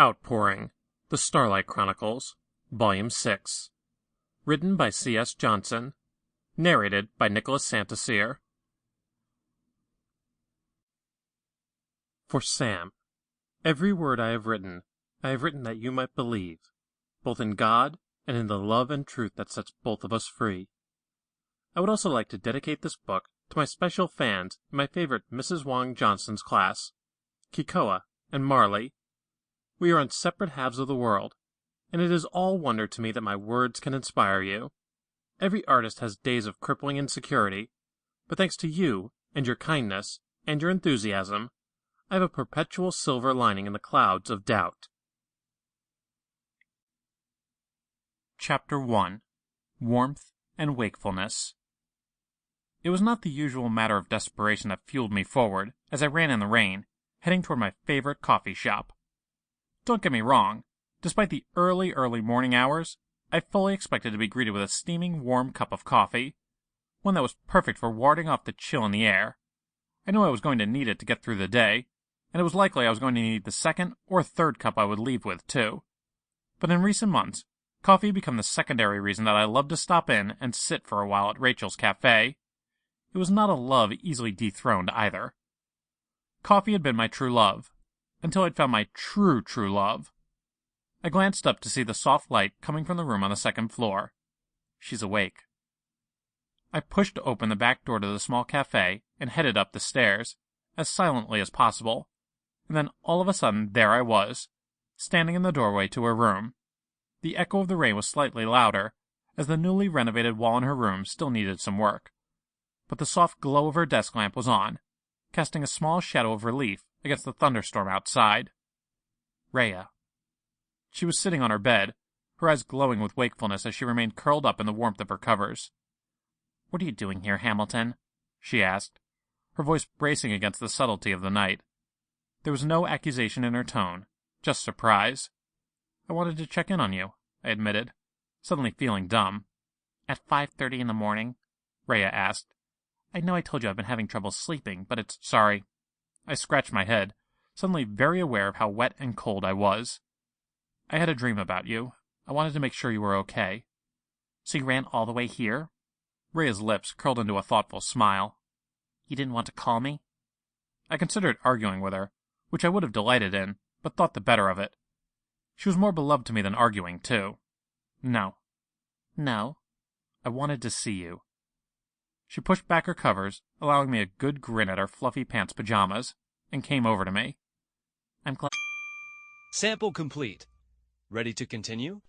Outpouring, The Starlight Chronicles, Volume 6. Written by C.S. Johnson. Narrated by Nicholas Santasier. For Sam, every word I have written that you might believe, both in God and in the love and truth that sets both of us free. I would also like to dedicate this book to my special fans in my favorite Mrs. Wong Johnson's class, Kikoa and Marley. We are on separate halves of the world, and it is all wonder to me that my words can inspire you. Every artist has days of crippling insecurity, but thanks to you and your kindness and your enthusiasm, I have a perpetual silver lining in the clouds of doubt. Chapter 1. Warmth and Wakefulness. It was not the usual matter of desperation that fueled me forward as I ran in the rain, heading toward my favorite coffee shop. Don't get me wrong, despite the early morning hours, I fully expected to be greeted with a steaming warm cup of coffee, one that was perfect for warding off the chill in the air. I knew I was going to need it to get through the day, and it was likely I was going to need the second or third cup I would leave with, too. But in recent months, coffee had become the secondary reason that I loved to stop in and sit for a while at Rachel's cafe. It was not a love easily dethroned, either. Coffee had been my true love, until I'd found my true love. I glanced up to see the soft light coming from the room on the second floor. She's awake. I pushed open the back door to the small cafe and headed up the stairs, as silently as possible, and then all of a sudden there I was, standing in the doorway to her room. The echo of the rain was slightly louder, as the newly renovated wall in her room still needed some work, but the soft glow of her desk lamp was on, casting a small shadow of relief against the thunderstorm outside. Rhea. She was sitting on her bed, her eyes glowing with wakefulness as she remained curled up in the warmth of her covers. "What are you doing here, Hamilton?" she asked, her voice bracing against the subtlety of the night. There was no accusation in her tone, just surprise. "I wanted to check in on you," I admitted, suddenly feeling dumb. "At 5:30 in the morning?" Rhea asked. "I know I told you I've been having trouble sleeping, but it's..." "Sorry." I scratched my head, suddenly very aware of how wet and cold I was. "I had a dream about you. I wanted to make sure you were okay." "So you ran all the way here?" Rhea's lips curled into a thoughtful smile. "You didn't want to call me?" I considered arguing with her, which I would have delighted in, but thought the better of it. She was more beloved to me than arguing, too. "No." "No?" "I wanted to see you." She pushed back her covers, allowing me a good grin at her fluffy pants pajamas, and came over to me. "I'm glad..." Sample complete. Ready to continue?